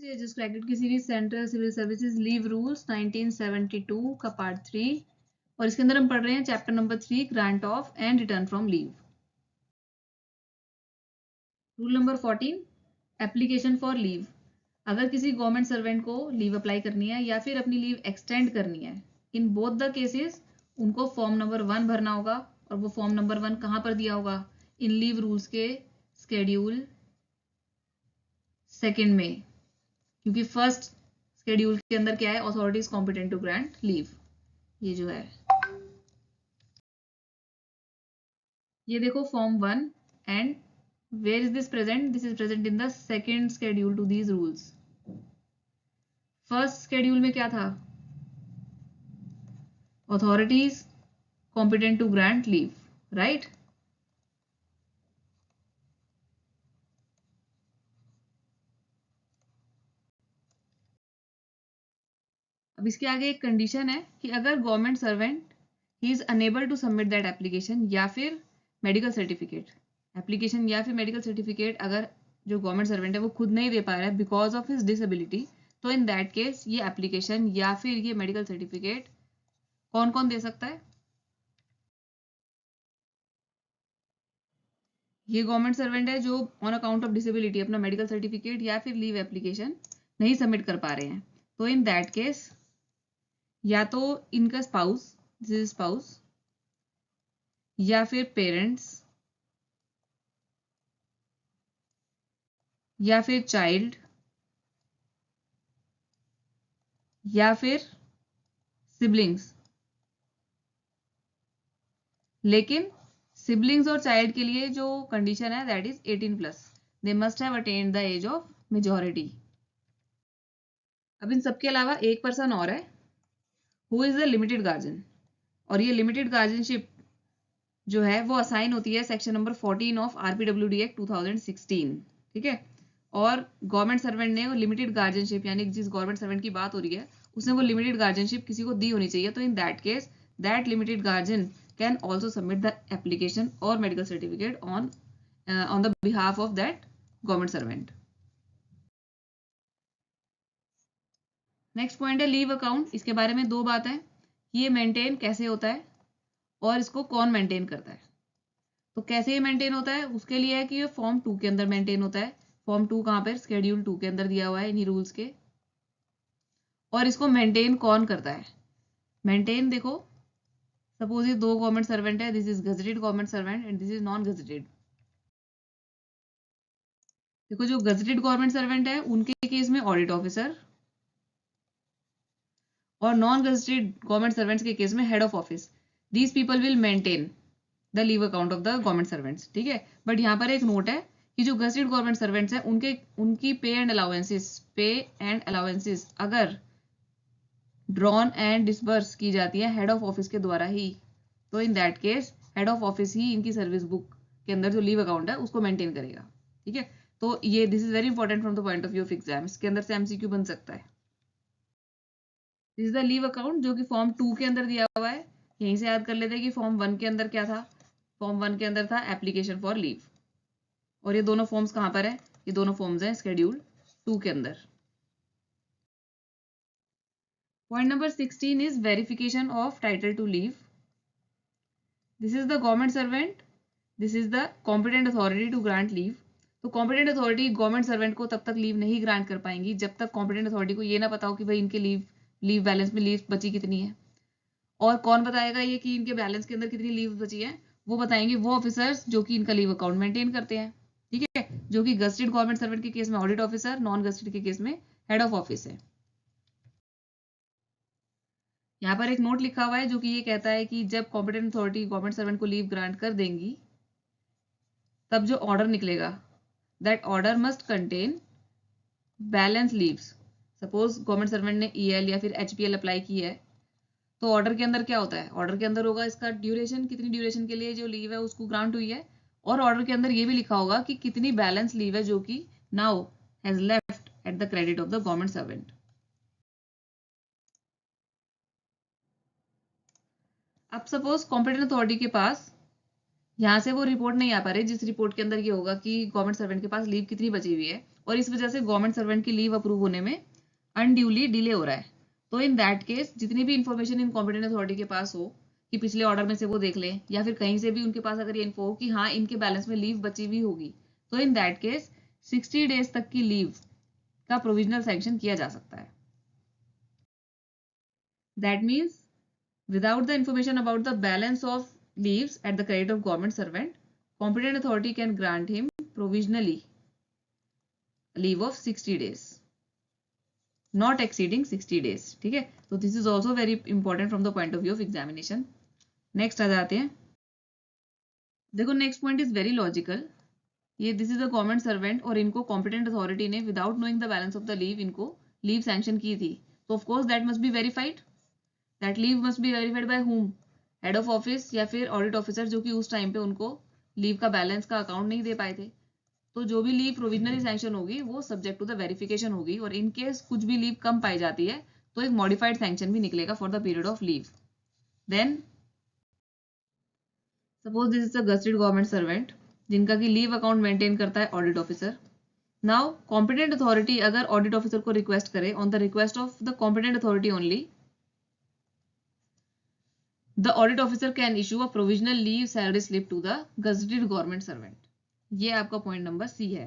Just cracked की series central civil services leave rules 1972 का part 3 और इसके अंदर हम पढ़ रहे हैं chapter number 3 grant of and return from leave. Rule number 14 application for leave. अगर किसी गवर्नमेंट सर्वेंट को लीव अप्लाई करनी है या फिर अपनी लीव एक्सटेंड करनी है, इन बोथ द केसेस उनको फॉर्म नंबर 1 भरना होगा। और वो फॉर्म नंबर 1 कहाँ पर दिया होगा? इन लीव रूल्स के स्केड्यूल 2 में, क्योंकि फर्स्ट शेड्यूल के अंदर क्या है? Authorities competent to grant leave. ये जो है, ये देखो form 1 and where is this present? This is present in the second schedule to these rules. First schedule में क्या था? Authorities competent to grant leave, right? अब इसके आगे एक कंडीशन है कि अगर government servant he is unable to submit that application या फिर मेडिकल सर्टिफिकेट, एप्लीकेशन या फिर मेडिकल सर्टिफिकेट अगर जो गवर्नमेंट सर्वेंट है वो खुद नहीं दे पा रहा है बिकॉज ऑफ हिज डिसेबिलिटी, तो इन दैट केस ये एप्लीकेशन या फिर ये मेडिकल सर्टिफिकेट कौन कौन दे सकता है? ये गवर्नमेंट सर्वेंट है जो ऑन अकाउंट ऑफ डिसेबिलिटी अपना मेडिकल सर्टिफिकेट या फिर लीव एप्लीकेशन नहीं सबमिट कर पा रहे हैं, तो इन दैट केस या तो इनका स्पाउस, दिस इज स्पाउस, या फिर पेरेंट्स, या फिर चाइल्ड, या फिर सिबलिंग्स। लेकिन सिबलिंग्स और चाइल्ड के लिए जो कंडीशन है that is 18+। They must have attend the age of majority. अब इन सबके अलावा एक पर्सन और है, who is the limited guardian. और ये लिमिटेड गार्जियनशिप जो है वो असाइन होती है section number 14 of RPWD act 2016, ठीक है? और गवर्नमेंट सर्वेंट ने वो लिमिटेड गार्जियनशिप, यानी जिस गवर्नमेंट सर्वेंट की बात हो रही है उसने वो लिमिटेड गार्जियनशिप किसी को दी होनी चाहिए, तो in that case that limited guardian can also submit the application और medical certificate on the behalf of that government servant. Next point है लीव अकाउंट। इसके बारे में दो बात है, ये मेंटेन कैसे होता है और इसको कौन मेंटेन करता है। तो कैसे ये मेंटेन होता है उसके लिए है कि ये फॉर्म 2 के अंदर मेंटेन होता है। फॉर्म 2 कहाँ पर? शेड्यूल 2 के अंदर दिया हुआ है इन्हीं रूल्स के। और इसको मेंटेन कौन करता है? मेंटेन देखो, सपोज ये दो गवर्नमेंट सर्वेंट है, this is gazetted government servant and this is non gazetted. देखो जो गजेटेड गवर्नमेंट सर्वेंट है उनके केस में ऑडिट ऑफिसर, और नॉन गजेटेड गवर्नमेंट सर्वेंट्स के केस में head of office. These people will maintain the leave account of the government servants, ठीक है? बट यहाँ पर एक नोट है कि जो गजेटेड गवर्नमेंट सर्वेंट्स हैं उनकी पे एंड अलाउंसेस अगर ड्रॉन एंड डिसबर्स की जाती है हेड ऑफ ऑफिस के द्वारा ही, तो in that case head of office ही इनकी सर्विस बुक के अंदर जो लीव अकाउंट है उसको मेंटेन करेगा, ठीक है? तो ये this is very important from the point of view of exam. इसके अंदर से एमसीक्यू बन सकता है। This is the leave account जो कि फॉर्म 2 के अंदर दिया हुआ है। यहीं से याद कर लेते हैं कि फॉर्म 1 के अंदर क्या था? फॉर्म 1 के अंदर था एप्लीकेशन फॉर लीव, और ये दोनों फॉर्म्स कहाँ पर है? ये दोनों फॉर्म्स हैं शेड्यूल 2 के अंदर। Point number 16 is verification of title to leave. This is the government servant, this is the competent authority to grant leave. तो कॉम्पिटेंट अथॉरिटी गवर्नमेंट सर्वेंट को तब तक लीव नहीं ग्रांट कर पाएंगी जब तक कॉम्पिटेंट अथॉरिटी को ये ना पता हो कि भाई इनके लीव बैलेंस में लीव बची कितनी है। और कौन बताएगा ये कि इनके बैलेंस के अंदर कितनी लीव बची है? वो बताएंगे वो ऑफिसर्स जो कि इनका लीव अकाउंट मेंटेन करते हैं, ठीक है? जो कि गजेटेड गवर्नमेंट सर्वेंट के केस में ऑडिट ऑफिसर, नॉन गजेटेड के केस में हेड ऑफ ऑफिस है। यहाँ पर एक नोट लिखा हुआ है जो कि ये कहता है कि जब कॉम्पिटेंट अथॉरिटी गवर्नमेंट सर्वेंट को लीव ग्रांट कर देंगी तब जो ऑर्डर निकलेगा that order must contain balance leaves. Suppose government servant ने ईएल या फिर एचपीएल अप्लाई की है, तो ऑर्डर के अंदर क्या होता है? ऑर्डर के अंदर होगा इसका ड्यूरेशन, कितनी ड्यूरेशन के लिए जो लीव है उसको ग्रांट हुई है, और ऑर्डर के अंदर ये भी लिखा होगा कि कितनी बैलेंस लीव है जो कि now has left at the credit of the government servant. अब सपोज कॉम्पिटेंट अथॉरिटी के पास यहाँ से वो रिपोर्ट नहीं आ पा रही जिस रिपोर्ट के अंदर ये होगा कि गवर्नमेंट सर्वेंट के पास लीव कितनी बची हुई है, और इस वजह से गवर्नमेंट सर्वेंट की लीव अप्रूव होने में अनड्यूली डिले हो रहा है, तो इन दैट केस जितनी भी इंफॉर्मेशन इन कॉम्पिटेंट अथॉरिटी के पास हो कि पिछले ऑर्डर में से वो देख लें, या फिर कहीं से भी उनके पास अगर ये इन्फो हो कि हाँ इनके बैलेंस में लीव बची हुई होगी, तो इन दैट केस 60 डेज तक की लीव का प्रोविजनल सैंक्शन किया जा सकता है। That means without the information about the balance of leaves at the credit of government servant, competent authority can grant him provisionally leave of 60 days, not exceeding 60 days. ठीक है, तो this is also very important from the point of view of examination. Next आ जाते हैं, देखो next point is very logical. ये this is a government servant और इनको competent authority ने without knowing the balance of the leave इनको leave sanction की थी, तो of course that must be verified. That leave must be verified by whom? Head of office या फिर audit officer, जो कि उस टाइम पे उनको लीव का बैलेंस का अकाउंट नहीं दे पाए थे। तो जो भी लीव प्रोविजनली सैंक्शन होगी वो सब्जेक्ट टू द वेरिफिकेशन होगी, और इन केस कुछ भी लीव कम पाई जाती है तो एक मॉडिफाइड सैंक्शन भी निकलेगा for the period of leave. Then suppose this is a gazetted government servant जिनका कि लीव अकाउंट मेंटेन करता है audit officer. Now competent authority अगर ऑडिट ऑफिसर को रिक्वेस्ट करे on the request of the competent authority only, the audit officer can issue a provisional leave salary slip to the gazetted government servant. ये आपका point number C है।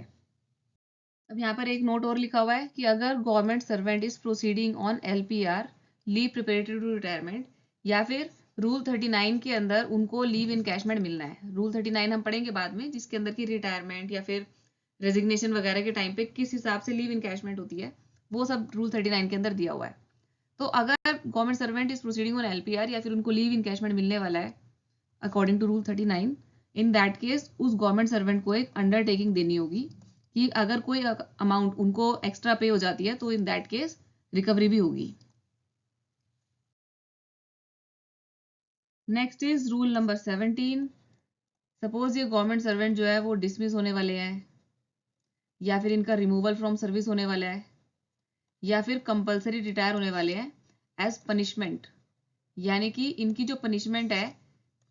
अब यहाँ पर एक नोट और लिखा हुआ है कि अगर government servant is proceeding on LPR leave preparatory to retirement, या फिर रूल 39 के अंदर उनको लीव इनकैशमेंट मिलना है। रूल 39 हम पढ़ेंगे बाद में, जिसके अंदर की रिटायरमेंट या फिर रेजिग्नेशन वगैरह के टाइम पे किस हिसाब से लीव इनकैशमेंट होती है, वो सब रूल 39 के अंदर दिया हुआ है। तो अगर government servant is proceeding on LPR या फिर उनको लीव इनकैशमेंट मिलने वाला है according to rule 39, in that case उस गवर्नमेंट सर्वेंट को एक अंडरटेकिंग देनी होगी कि अगर कोई अमाउंट उनको एक्स्ट्रा पे हो जाती है तो इन दैट केस रिकवरी भी होगी। Next is rule number 17। Suppose ये गवर्नमेंट सर्वेंट जो है वो डिसमिस होने वाले हैं, या फिर इनका रिमूवल फ्रॉम सर्विस होने वाला है, या फिर कंपलसरी रिटायर होने वाले हैं एज पनिशमेंट, यानी कि इनकी जो पनिशमेंट है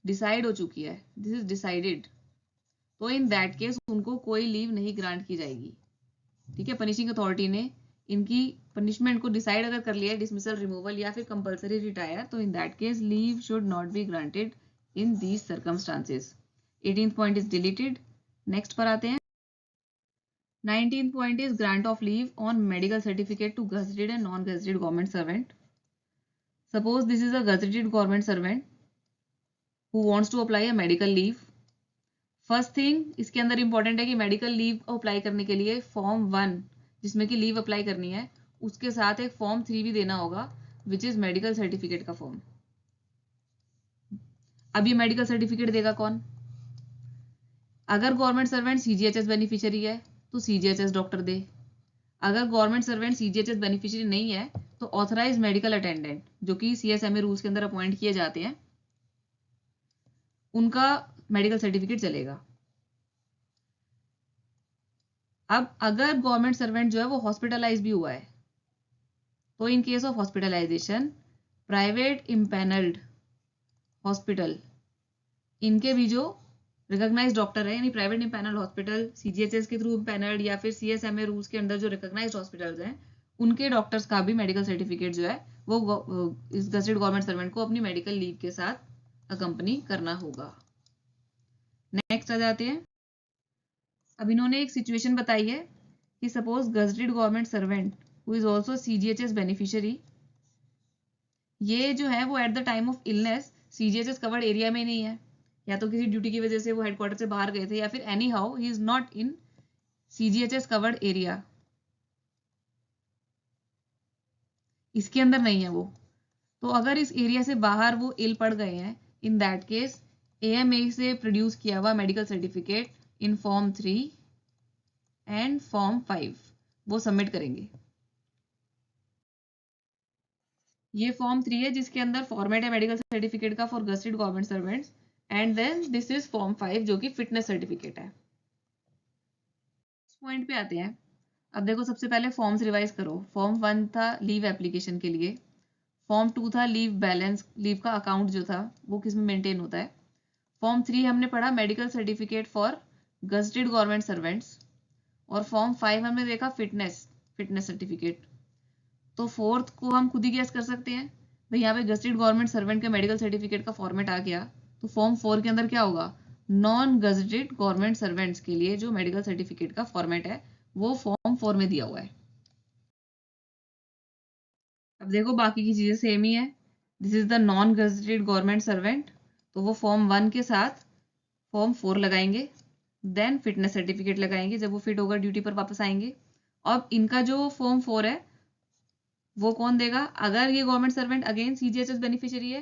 डिसाइड हो चुकी है, दिस इज डिसाइडेड, तो इन दैट केस उनको कोई लीव नहीं ग्रांट की जाएगी। ठीक है, पनिशिंग अथॉरिटी ने इनकी पनिशमेंट को डिसाइड अगर कर लिया है, डिसमिसल, रिमूवल या फिर कंपलसरी रिटायर, तो in that case leave should not be granted in these circumstances. 18th point is deleted. Next पर आते हैं। 19th point is grant of leave on medical certificate to gazetted and non-gazetted government servant. Suppose this is a gazetted government servant who wants to apply a medical leave. First thing इसके अंदर important है कि medical leave apply करने के लिए form 1 जिसमें कि leave apply करनी है, उसके साथ एक फॉर्म 3 भी देना होगा विच इज मेडिकल सर्टिफिकेट का फॉर्म। अब ये मेडिकल सर्टिफिकेट देगा कौन? अगर गवर्नमेंट सर्वेंट सीजीएचएस बेनिफिशियरी है तो सीजीएचएस डॉक्टर दे। अगर गवर्नमेंट सर्वेंट सीजीएचएस बेनिफिशियरी नहीं है तो ऑथराइज मेडिकल अटेंडेंट, जो कि सीएसएमए रूल्स के अंदर अपॉइंट किए जाते हैं, उनका मेडिकल सर्टिफिकेट चलेगा। अब अगर गवर्नमेंट सर्वेंट जो है वो हॉस्पिटलाइज भी हुआ है तो in case of hospitalization private empanelled hospital, इनके भी जो रिकॉग्नाइज डॉक्टर है, यानी प्राइवेट इम्पैनल्ड हॉस्पिटल सीजीएचएस के थ्रू इम्पैनल्ड या फिर सीएसएमए रूल्स के अंदर जो रिकॉग्नाइज्ड हॉस्पिटल्स हैं, उनके डॉक्टर्स का भी मेडिकल सर्टिफिकेट जो है वो इस गजेटेड गवर्नमेंट सर्वेंट को अपनी मेडिकल लीव के साथ अकम्पनी करना होगा। नेक्स्ट आ जाते हैं। अब इन्होंने एक सिचुएशन बताई है कि suppose gazetted government servant who is also CGHS beneficiary, ये जो है वो at the time of illness CGHS covered area में नहीं है, या तो किसी ड्यूटी की वजह से वो हेडक्वार्टर से बाहर गए थे, या फिर any how he is not in CGHS covered area, इसके अंदर नहीं है वो। तो अगर इस एरिया से बाहर वो इल पड़ गए हैं, इन दैट केस एएमए से प्रोड्यूस किया हुआ medical certificate in form 3 and form 5 वो सबमिट करेंगे। ये फॉर्म 3 है जिसके अंदर फॉर्मेट है मेडिकल सर्टिफिकेट का for gazetted government servants, and then this is form 5 जो कि फिटनेस सर्टिफिकेट है। इस पॉइंट पे आते हैं। अब देखो सबसे पहले फॉर्म्स रिवाइज करो। फॉर्म 1 था लीव एप्लीकेशन के लिए, फॉर्म 2 था लीव बैलेंस, लीव का अकाउंट जो था वो किस में मेंटेन होता है। फॉर्म 3 हमने पढ़ा medical certificate for gazetted government servants, और फॉर्म 5 हमने देखा फिटनेस सर्टिफिकेट। तो फोर्थ को हम खुद ही गैस कर सकते हैं भाई, यहाँ पे गजेटेड गवर्नमेंट सर्वेंट का मेडिकल सर्टिफिकेट का फॉर्मेट आ गया, तो फॉर्म 4 के अंदर क्या होगा, नॉन गजेटेड गवर्नमेंट सर्वेंट्स के लिए जो मेडिकल सर्टिफिकेट का फॉर्मेट है वो फॉर्म 4 में दिया हुआ है। अब देखो बाकी की चीजें सेम ही है। This is the non gazetted government servant, तो वो फॉर्म 1 के साथ फॉर्म 4 लगाएंगे, देन फिटनेस सर्टिफिकेट लगाएंगे जब वो फिट होकर ड्यूटी पर वापस आएंगे। अब इनका जो फॉर्म 4 है वो कौन देगा, अगर ये government servant again CGHS beneficiary है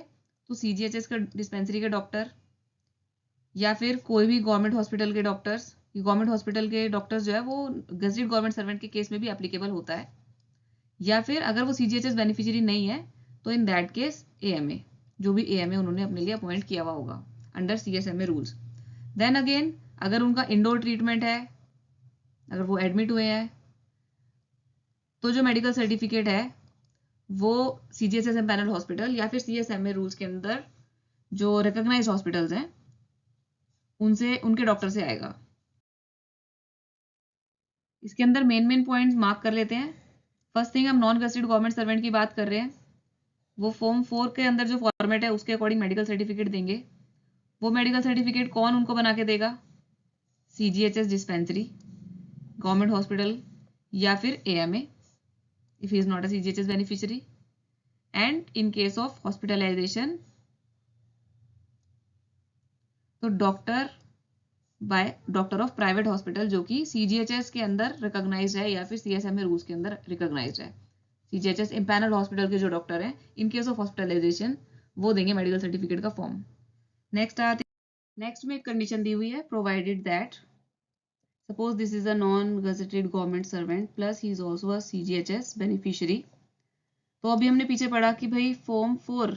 तो सीजीएचएस का डिस्पेंसरी के डॉक्टर या फिर कोई भी गवर्नमेंट हॉस्पिटल के डॉक्टर्स, गवर्नमेंट हॉस्पिटल के डॉक्टर्स जो है वो गजेटेड गवर्नमेंट सर्वेंट के केस में भी एप्लीकेबल होता है। या फिर अगर वो सीजीएचएस बेनिफिशियरी नहीं है तो इन दैट केस एएमए, जो भी एएमए उन्होंने अपने लिए अपॉइंट किया हुआ होगा under CSMA rules. Then again अगर उनका इंडोर ट्रीटमेंट है, अगर वो एडमिट हुए हैं, तो जो मेडिकल सर्टिफिकेट है वो सीजीएचएस एम्पैनल्ड हॉस्पिटल या फिर सीएसएमए रूल्स के अंदर जो रिकॉग्नाइज्ड हॉस्पिटल्स हैं उनसे, उनके डॉक्टर से आएगा। इसके अंदर मेन पॉइंट्स मार्क कर लेते हैं। फर्स्ट थिंग, हम नॉन गजेटेड गवर्नमेंट सर्वेंट की बात कर रहे हैं, वो फॉर्म 4 के अंदर जो फॉर्मेट है उसके अकॉर्डिंग मेडिकल सर्टिफिकेट देंगे। वो मेडिकल सर्टिफिकेट कौन उनको बना के देगा, सीजीएचएस डिस्पेंसरी, गवर्नमेंट हॉस्पिटल या फिर AMA if he is not a CGHS beneficiary, and in case of hospitalization तो डॉक्टर ऑफ प्राइवेट हॉस्पिटल जो कि सीजीएचएस के अंदर रिकॉग्नाइज्ड है या फिर सीएसएमए रूल्स के अंदर रिकॉग्नाइज्ड है। सीजीएचएस एम्पैनल्ड हॉस्पिटल के जो डॉक्टर हैं इन केस ऑफ हॉस्पिटलाइजेशन वो देंगे मेडिकल सर्टिफिकेट का फॉर्म। नेक्स्ट में एक कंडीशन दी हुई है, provided that suppose this is a non gazetted government servant plus he is also a CGHS beneficiary. तो अभी हमने पीछे पढ़ा कि भाई फॉर्म 4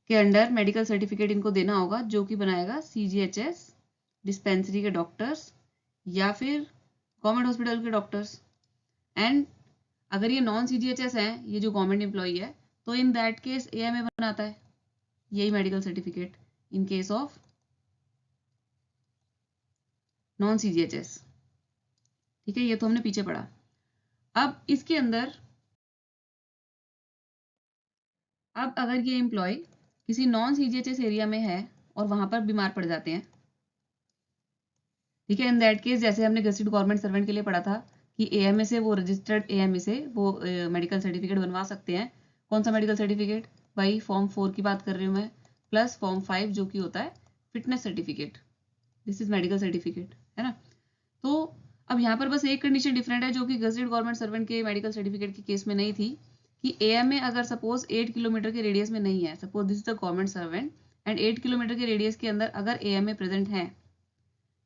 के अंडर मेडिकल सर्टिफिकेट इनको देना होगा जो कि बनाएगा सीजीएचएस डिस्पेंसरी के डॉक्टर्स या फिर गवर्नमेंट हॉस्पिटल के डॉक्टर्स। एंड अगर ये नॉन सीजीएचएस हैं, ये जो गवर्नमेंट एम्प्लॉई है, तो इन दैट केस एएमए बनाता है यही medical certificate in case of non CGHS. ठीक है, ये तो हमने पीछे पढ़ा। अब इसके अंदर अब अगर ये एम्प्लॉय किसी नॉन सीजीएचएस एरिया में है और वहां पर बीमार पड़ जाते हैं, ठीक है, इन दैट केस जैसे हमने गजेटेड गवर्नमेंट सर्वेंट के लिए पढ़ा था कि एएमए से वो रजिस्टर्ड एएमए से वो मेडिकल सर्टिफिकेट बनवा सकते हैं। कौन सा मेडिकल सर्टिफिकेट, भाई फॉर्म 4 की बात कर रही हूँ मैं, प्लस फॉर्म 5 जो कि होता है fitness certificate, this is medical certificate, है ना। तो अब यहाँ पर बस एक कंडीशन डिफरेंट है जो कि गजेटेड गवर्नमेंट सर्वेंट के मेडिकल सर्टिफिकेट के केस में नहीं थी, कि एएमए अगर सपोज 8 किलोमीटर के रेडियस में नहीं है, suppose this is the government servant and 8 kilometre के रेडियस के अंदर अगर एएमए प्रेजेंट है,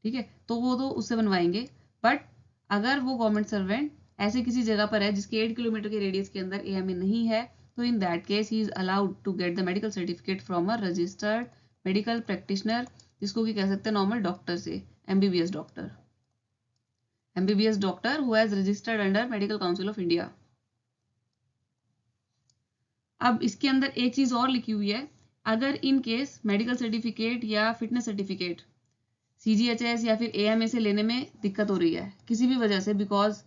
ठीक है, तो वो तो उससे बनवाएंगे। बट अगर वो गवर्नमेंट सर्वेंट ऐसे किसी जगह पर है जिसके 8 किलोमीटर के रेडियस के अंदर एएमए नहीं है, तो in that case he is allowed to get the medical certificate from a registered medical practitioner, जिसको कि कह सकते हैं नॉर्मल डॉक्टर से, MBBS doctor, MBBS doctor who has registered under Medical Council of India. अब इसके अंदर एक चीज और लिखी हुई है, अगर इन केस मेडिकल सर्टिफिकेट या फिटनेस सर्टिफिकेट सीजीएचएस या फिर एएमए से लेने में दिक्कत हो रही है किसी भी वजह से, बिकॉज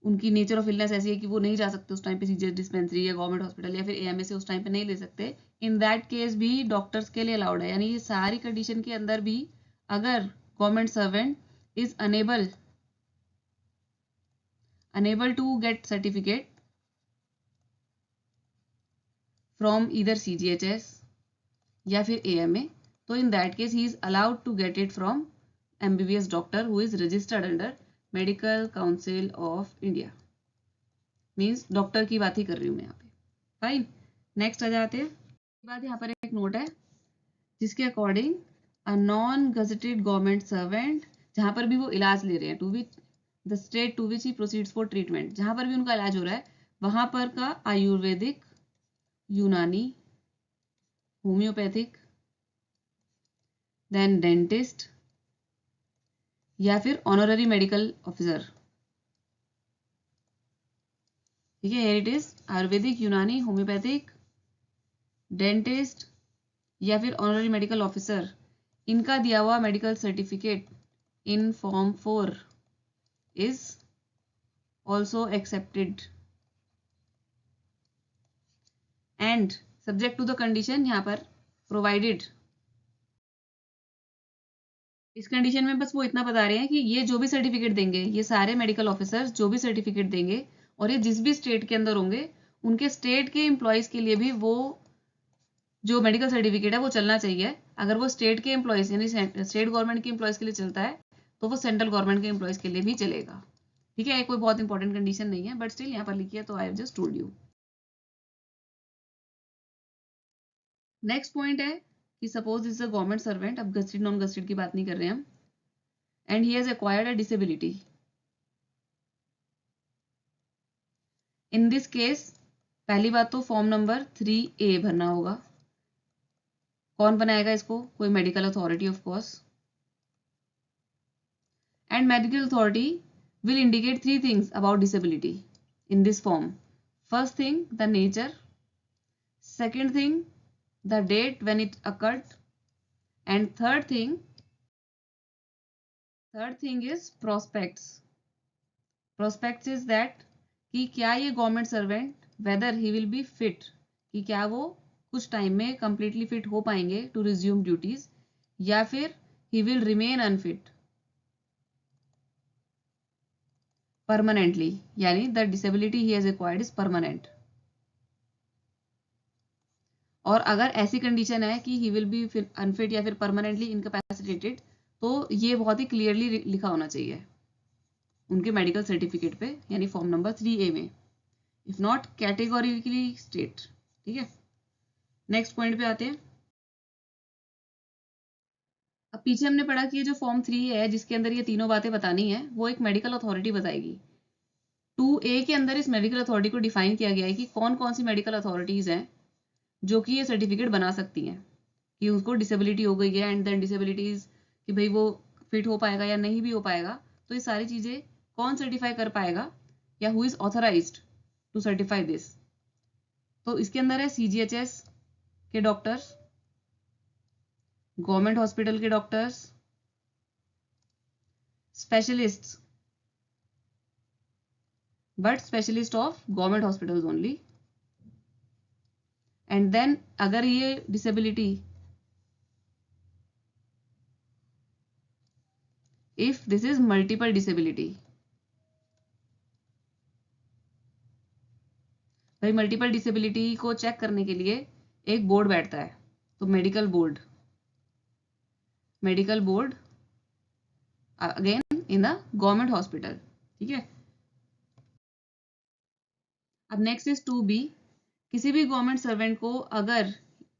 उनकी नेचर ऑफ इलनेस ऐसी है कि वो नहीं जा सकते उस टाइम पे सीजीएचएस डिस्पेंसरी या गवर्नमेंट हॉस्पिटल या फिर एएमए से उस टाइम पे नहीं ले सकते, इन दैट केस भी डॉक्टर्स के लिए अलाउड है। यानी ये सारी कंडीशन के अंदर भी अगर government servant is unable to get certificate from either CGHS या फिर एएमए, तो in that case he is allowed to get it from MBBS doctor who is registered under Medical Council of India. Means doctor की बात ही कर रही हूँ मैं यहाँ पे। फाइन, नेक्स्ट आ जाते हैं। बाद यहाँ पर एक नोट है जिसके according a non gazetted government servant, जहां पर भी वो इलाज ले रहे हैं, to which the state to which he proceeds for treatment, जहां पर भी उनका इलाज हो रहा है वहां पर का आयुर्वेदिक, यूनानी, होम्योपैथिक, देन डेंटिस्ट या फिर ऑनररी मेडिकल ऑफिसर, ठीक है, हियर इट इज आयुर्वेदिक, यूनानी, होम्योपैथिक, डेंटिस्ट या फिर ऑनररी मेडिकल ऑफिसर, इनका दिया हुआ medical certificate in Form 4 is also accepted and subject to the condition यहाँ पर provided. इस कंडीशन में बस वो इतना बता रहे हैं कि ये जो भी सर्टिफिकेट देंगे, ये सारे मेडिकल ऑफिसर्स जो भी सर्टिफिकेट देंगे और ये जिस भी स्टेट के अंदर होंगे, उनके स्टेट के एम्प्लॉयज के लिए भी वो जो मेडिकल सर्टिफिकेट है वो चलना चाहिए. अगर वो स्टेट के एम्प्लॉयज यानी स्टेट गवर्नमेंट के एम्प्लॉयज के लिए चलता है तो वो सेंट्रल गवर्नमेंट के एम्प्लॉयज के लिए भी चलेगा. ठीक है, कोई बहुत इंपॉर्टेंट कंडीशन नहीं है, बट स्टिल यहाँ पर लिखी है तो I have just told you. Next point है कि suppose is a government servant, अब गस्टेड नॉन गस्टेड की बात नहीं कर रहे हैं हम, and he has acquired a disability. In this case पहली बात तो फॉर्म नंबर 3A भरना होगा. कौन बनाएगा इसको? कोई medical authority of course. And medical authority will indicate 3 things about disability in this form. First thing, the nature. Second thing, the date when it occurred. And third thing is prospects. Prospects is that कि क्या ये government servant weather he will B fit, कि क्या वो कुछ time में completely fit हो पाएंगे टू रिज्यूम ड्यूटीज, या फिर he will remain unfit permanently, यानी the disability he has acquired is permanent. और अगर ऐसी कंडीशन है कि ही विल बी अनफिट या फिर परमानेंटली इनकैपेसिटेटेड, तो ये बहुत ही क्लियरली लिखा होना चाहिए उनके मेडिकल सर्टिफिकेट पे, यानी फॉर्म नंबर 3A में. If not categorically state. ठीक है, नेक्स्ट पॉइंट पे आते हैं. अब पीछे हमने पढ़ा कि ये जो फॉर्म 3A है जिसके अंदर ये तीनों बातें बतानी है, वो एक मेडिकल अथॉरिटी बताएगी. 2A के अंदर इस मेडिकल अथॉरिटी को डिफाइन किया गया है कि कौन कौन सी मेडिकल अथॉरिटीज हैं जो कि ये सर्टिफिकेट बना सकती हैं, कि उसको डिसेबिलिटी हो गई है एंड देन डिसेबिलिटीज कि भाई वो फिट हो पाएगा या नहीं भी हो पाएगा, तो ये सारी चीज़ें कौन सर्टिफाई कर पाएगा या who is authorised to certify this. तो इसके अंदर है CGHS के डॉक्टर्स, गवर्नमेंट हॉस्पिटल के doctors, specialists, but specialist of government hospitals only. And then अगर ये disability, if this is multiple disability, भाई मल्टीपल डिसेबिलिटी को चेक करने के लिए एक बोर्ड बैठता है, तो medical board again in the government hospital. ठीक है, अब नेक्स्ट इज 2B. किसी भी गवर्नमेंट सर्वेंट को अगर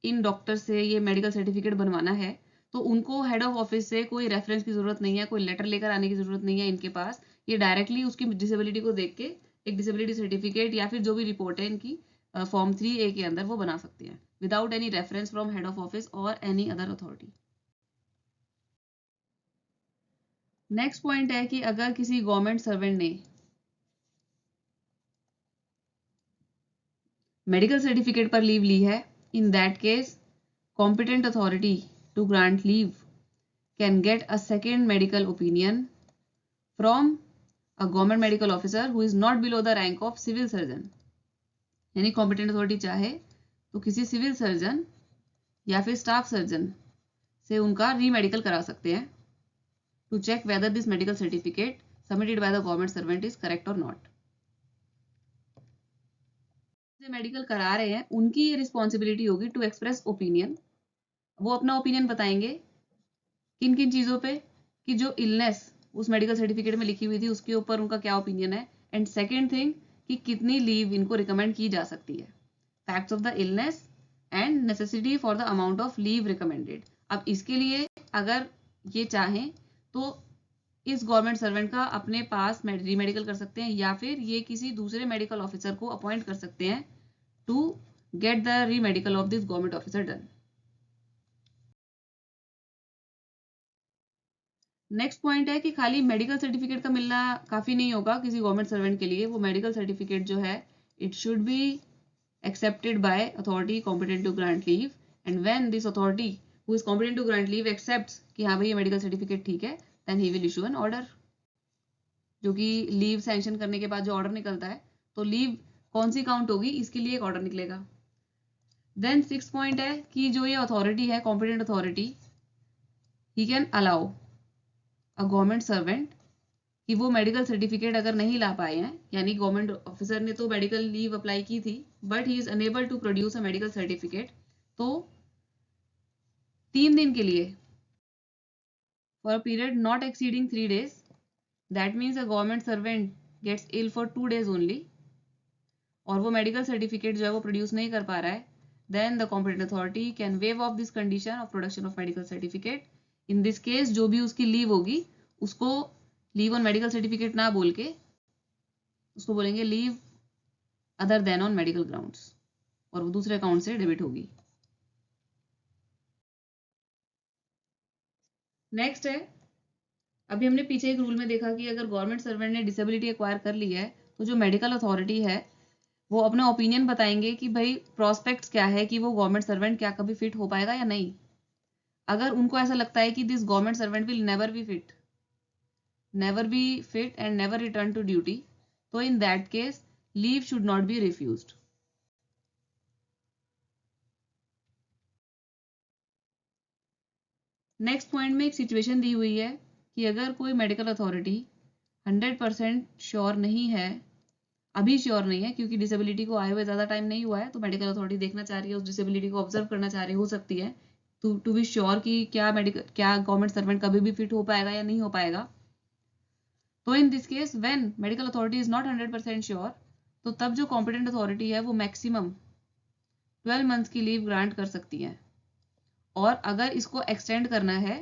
इन डॉक्टर से ये मेडिकल सर्टिफिकेट बनवाना है तो उनको हेड ऑफ ऑफिस से कोई रेफरेंस की जरूरत नहीं है, कोई लेटर लेकर आने की जरूरत नहीं है इनके पास. ये डायरेक्टली उसकी डिसेबिलिटी को देख के एक डिसेबिलिटी सर्टिफिकेट या फिर जो भी रिपोर्ट है इनकी फॉर्म 3A के अंदर वो बना सकते हैं without any reference from head of office और any other authority. Next point है कि अगर किसी गवर्नमेंट सर्वेंट ने मेडिकल सर्टिफिकेट पर लीव ली है, in that case competent authority to grant leave can get a second medical opinion from a government medical officer who is not below the rank of civil surgeon. यानी competent authority चाहे तो किसी civil surgeon या फिर staff surgeon से उनका re-medical करा सकते हैं to check whether this medical certificate submitted by the government servant is correct or not. जो मेडिकल करा रहे हैं उनकी ये रिस्पॉन्सिबिलिटी होगी टू एक्सप्रेस ओपिनियन. वो अपना ओपिनियन बताएंगे किन किन चीज़ों पे, कि जो इलनेस उस मेडिकल सर्टिफिकेट में लिखी हुई थी उसके ऊपर उनका क्या ओपिनियन है. एंड सेकेंड थिंग कि कितनी लीव इनको रिकमेंड की जा सकती है, facts of the illness and necessity for the amount of leave recommended. अब इसके लिए अगर ये चाहें तो इस गवर्नमेंट सर्वेंट का अपने पास रीमेडिकल कर सकते हैं या फिर ये किसी दूसरे मेडिकल ऑफिसर को अपॉइंट कर सकते हैं to get the remedical of this government officer done. Next point है कि खाली मेडिकल सर्टिफिकेट का मिलना काफ़ी नहीं होगा किसी गवर्नमेंट सर्वेंट के लिए. वो मेडिकल सर्टिफिकेट जो है it should be accepted by authority competent to grant leave. And when this authority who is competent to grant leave accepts कि हाँ भाई ये मेडिकल सर्टिफिकेट ठीक है, then he will issue an order, जो कि लीव सैंक्शन करने के बाद जो ऑर्डर निकलता है, तो लीव कौन सी काउंट होगी इसके लिए एक ऑर्डर निकलेगा। देन 6 पॉइंट है कि जो ये अथॉरिटी है, competent authority, he can allow a government servant कि वो मेडिकल सर्टिफिकेट अगर नहीं ला पाए हैं, यानी गवर्नमेंट ऑफिसर ने तो मेडिकल लीव अप्लाई की थी but he is unable to produce a medical certificate, तो 3 दिन के लिए for a period not exceeding 3 days, that means a government servant gets ill for 2 days only, और वो मेडिकल सर्टिफिकेट जो है वो प्रोड्यूस नहीं कर पा रहा है, then the competent authority can waive off this condition of production of medical certificate. In this case जो भी उसकी लीव होगी उसको लीव ऑन मेडिकल सर्टिफिकेट ना बोल के उसको बोलेंगे leave other than on medical grounds, और वो दूसरे अकाउंट से डेबिट होगी। नेक्स्ट है, अभी हमने पीछे एक रूल में देखा कि अगर गवर्नमेंट सर्वेंट ने डिसेबिलिटी एक्वायर कर ली है तो जो मेडिकल अथॉरिटी है वो अपना ओपिनियन बताएंगे कि भाई प्रोस्पेक्ट्स क्या है कि वो गवर्नमेंट सर्वेंट क्या कभी फिट हो पाएगा या नहीं। अगर उनको ऐसा लगता है कि this government servant will never be fit and never return to duty, तो in that case leave should not be refused. Next point में एक सिचुएशन दी हुई है कि अगर कोई मेडिकल अथॉरिटी 100% श्योर नहीं है, अभी श्योर नहीं है क्योंकि डिसेबिलिटी को आए हुए ज़्यादा टाइम नहीं हुआ है, तो मेडिकल अथॉरिटी देखना चाह रही है, उस डिसेबिलिटी को ऑब्जर्व करना चाह रही हो सकती है टू बी श्योर कि क्या गवर्नमेंट सर्वेंट कभी भी फिट हो पाएगा या नहीं हो पाएगा। तो in this case when medical authority is not 100% sure, तो तब जो कॉम्पिटेंट अथॉरिटी है वो मैक्सिमम 12 मंथ्स की लीव ग्रांट कर सकती है, और अगर इसको एक्सटेंड करना है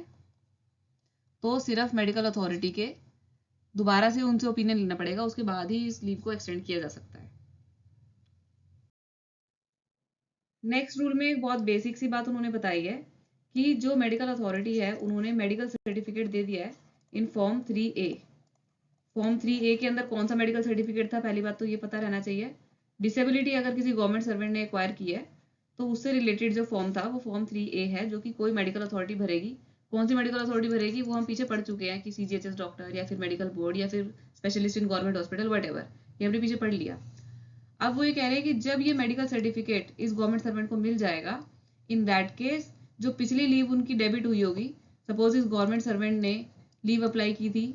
तो सिर्फ मेडिकल अथॉरिटी के दोबारा से उनसे ओपिनियन लेना पड़ेगा, उसके बाद ही इस लीव को एक्सटेंड किया जा सकता है। नेक्स्ट रूल में एक बहुत बेसिक सी बात उन्होंने बताई है कि जो मेडिकल अथॉरिटी है उन्होंने मेडिकल सर्टिफिकेट दे दिया है in form 3A। Form 3A के अंदर कौन सा मेडिकल सर्टिफिकेट था, पहली बात तो ये पता रहना चाहिए। डिसेबिलिटी अगर किसी गवर्नमेंट सर्वेंट ने एक्वायर की है तो उससे रिलेटेड जो फॉर्म था वो फॉर्म 3A है, जो कि कोई मेडिकल अथॉरिटी भरेगी। कौन सी मेडिकल अथॉरिटी भरेगी वो हम पीछे पढ़ चुके हैं कि CGHS डॉक्टर या फिर मेडिकल बोर्ड या फिर specialist in government hospital, what ever, ये हमने पीछे पढ़ लिया। अब वो ये कह रहे हैं कि जब ये मेडिकल सर्टिफिकेट इस गवर्नमेंट सर्वेंट को मिल जाएगा, इन दैट केस जो पिछली लीव उनकी डेबिट हुई होगी, सपोज इस गवर्नमेंट सर्वेंट ने लीव अप्लाई की थी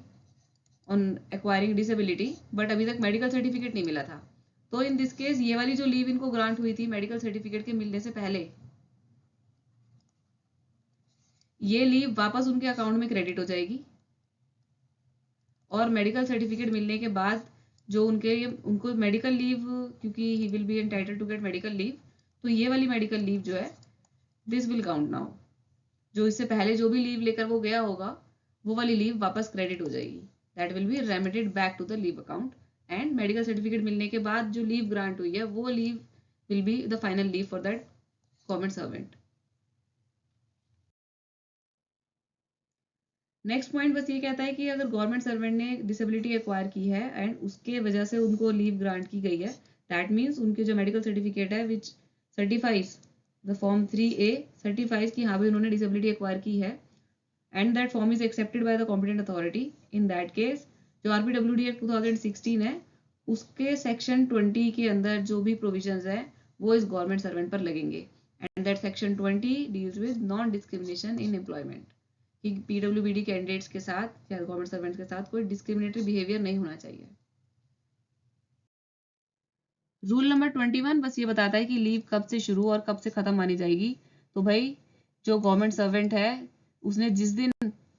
ऑन एक्वायरिंग डिसेबिलिटी बट अभी तक मेडिकल सर्टिफिकेट नहीं मिला था, तो इन दिस केस ये वाली जो लीव इनको ग्रांट हुई थी मेडिकल सर्टिफिकेट के मिलने से पहले, ये लीव वापस उनके अकाउंट में क्रेडिट हो जाएगी, और मेडिकल सर्टिफिकेट मिलने के बाद जो उनको मेडिकल लीव, क्योंकि he will be entitled to get medical leave, तो ये वाली मेडिकल लीव जो है दिस विल काउंट नाउ। जो इससे पहले जो भी लीव लेकर वो गया होगा वो वाली लीव वापस क्रेडिट हो जाएगी, that will be remitted back to the leave account, and medical certificate मिलने के बाद जो लीव ग्रांट हुई है वो leave will be the final leave for that government servant. Next point बस ये कहता है कि अगर गवर्नमेंट सर्वेंट ने डिसेबिलिटी एक्वायर की है एंड उसके वजह से उनको लीव ग्रांट की गई है, दैट मीन्स उनके जो मेडिकल सर्टिफिकेट है which certifies the form 3A certifies कि हाँ भाई उन्होंने डिसेबिलिटी एक्वायर की है, and that form is accepted by the competent authority, in that case जो RPWD एक्ट 2016 है उसके सेक्शन 20 के अंदर जो भी प्रोविजंस है वो इस गवर्नमेंट सर्वेंट पर लगेंगे, and that section 20 deals with non discrimination in employment, कि PWBD कैंडिडेट्स के साथ या गवर्नमेंट सर्वेंट्स के साथ कोई डिस्क्रिमिनेटरी बिहेवियर नहीं होना चाहिए। रूल नंबर 21 बस ये बताता है कि लीव कब से शुरू और कब से खत्म मानी जाएगी। तो भाई जो गवर्नमेंट सर्वेंट है उसने जिस दिन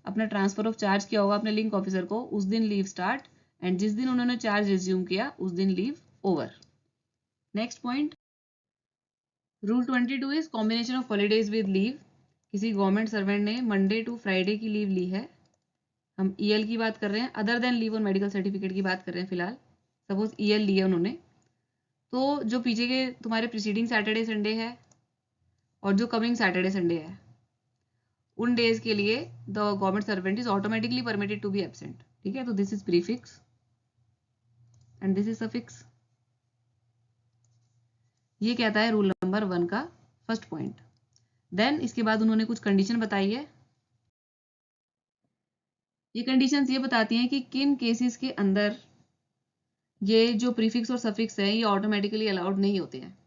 अपना ट्रांसफर ऑफ चार्ज किया होगा अपने लिंक ऑफिसर को उस दिन लीव स्टार्ट, एंड जिस दिन उन्होंने चार्ज रिज्यूम किया उस दिन leave over. Next point, rule 22 is combination of holidays with leave. किसी गवर्नमेंट सर्वेंट ने मंडे टू फ्राइडे की लीव ली है, हम EL की बात कर रहे हैं, other than leave on medical certificate की बात कर रहे हैं फिलहाल, सपोज EL ली है उन्होंने, तो जो पीछे के तुम्हारे प्रीसीडिंग सैटरडे संडे है और जो कमिंग सैटरडे संडे है उन डेज के लिए the government servant is automatically permitted to be absent. ठीक है, तो this is prefix and this is suffix. ये कहता है रूल नंबर 1 का फर्स्ट पॉइंट। देन इसके बाद उन्होंने कुछ कंडीशन बताई है। ये कंडीशंस ये बताती हैं कि किन केसेस के अंदर ये जो प्रीफिक्स और सफिक्स है ये ऑटोमेटिकली अलाउड नहीं होते हैं।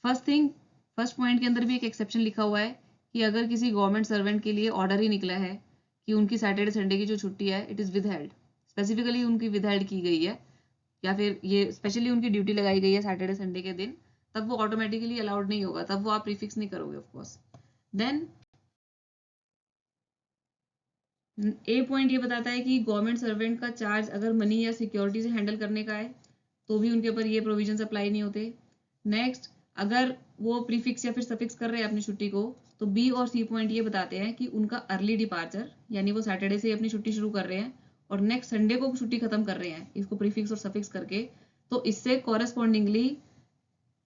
फर्स्ट पॉइंट के अंदर भी एक एक्सेप्शन लिखा हुआ है कि अगर किसी गवर्नमेंट सर्वेंट के लिए ऑर्डर ही निकला है कि उनकी सैटरडे संडे की जो छुट्टी है इट इज़ विदहेल्ड, स्पेसिफिकली उनकी विदहेल्ड की गई है, या फिर ये स्पेशली उनकी ड्यूटी लगाई गई है सैटरडे संडे के दिन, तब वो ऑटोमेटिकली अलाउड नहीं होगा, तब वो आप प्रीफिक्स नहीं करोगे ऑफकोर्स। देन ए पॉइंट ये बताता है कि गवर्नमेंट सर्वेंट का चार्ज अगर मनी या सिक्योरिटी से हैंडल करने का है तो भी उनके ऊपर ये प्रोविजंस अप्लाई नहीं होते। नेक्स्ट, अगर वो प्रीफिक्स या फिर सफिक्स कर रहे हैं अपनी छुट्टी को, तो बी और सी पॉइंट ये बताते हैं कि उनका अर्ली डिपार्चर, यानी वो सैटरडे से अपनी छुट्टी शुरू कर रहे हैं और नेक्स्ट संडे को छुट्टी खत्म कर रहे हैं इसको प्रीफिक्स और सफिक्स करके, तो इससे कॉरेस्पॉन्डिंगली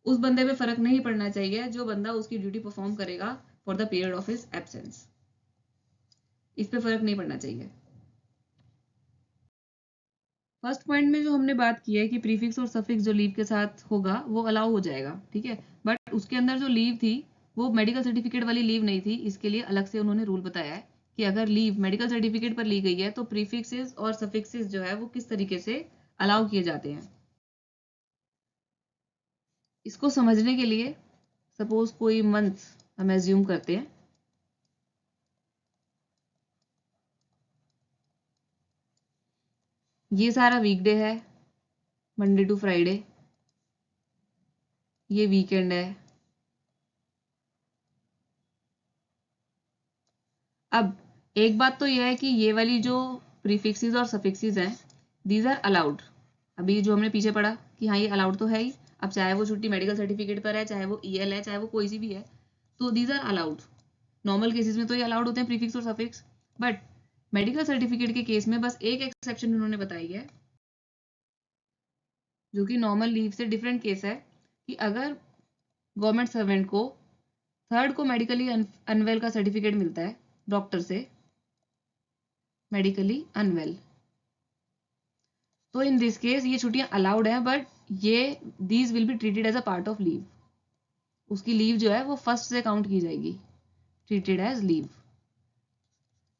उस बंदे पे फर्क नहीं पड़ना चाहिए जो बंदा उसकी ड्यूटी परफॉर्म करेगा for the period of his absence, इस पे फर्क नहीं पड़ना चाहिए। फर्स्ट पॉइंट में जो हमने बात की है कि प्रीफिक्स और सफिक्स जो लीव के साथ होगा वो अलाउ हो जाएगा, ठीक है, बट उसके अंदर जो लीव थी वो मेडिकल सर्टिफिकेट वाली लीव नहीं थी, इसके लिए अलग से उन्होंने रूल बताया है कि अगर लीव मेडिकल सर्टिफिकेट पर ली गई है तो प्रीफिक्सेस और सफिक्सेस जो है वो किस तरीके से अलाउ किए जाते हैं। इसको समझने के लिए सपोज कोई मंथ हम एज्यूम करते हैं, ये सारा वीकडे है, मंडे टू फ्राइडे, ये वीकेंड है। अब एक बात तो यह है कि ये वाली जो प्रीफिक्सेस और सफिक्सेस हैं दीज आर अलाउड। अभी जो हमने पीछे पढ़ा कि हाँ ये अलाउड तो है ही, अब चाहे वो छुट्टी मेडिकल सर्टिफिकेट पर है, चाहे वो ईएल है, चाहे वो कोई सी भी है, तो these are allowed. Normal cases में तो ये अलाउड होते हैं प्रीफिक्स और सफिक्स, बट मेडिकल सर्टिफिकेट के केस में बस एक एक्सेप्शन उन्होंने बताई है जो कि नॉर्मल लीव से डिफरेंट केस है, कि अगर गवर्नमेंट सर्वेंट को थर्ड को मेडिकली अनवेल का सर्टिफिकेट मिलता है डॉक्टर से, मेडिकली अनवेल, तो इन दिस केस ये छुट्टियां अलाउड हैं, बट ये these will be treated as a part of leave. उसकी लीव जो है वो फर्स्ट से काउंट की जाएगी, ट्रीटेड एज लीव।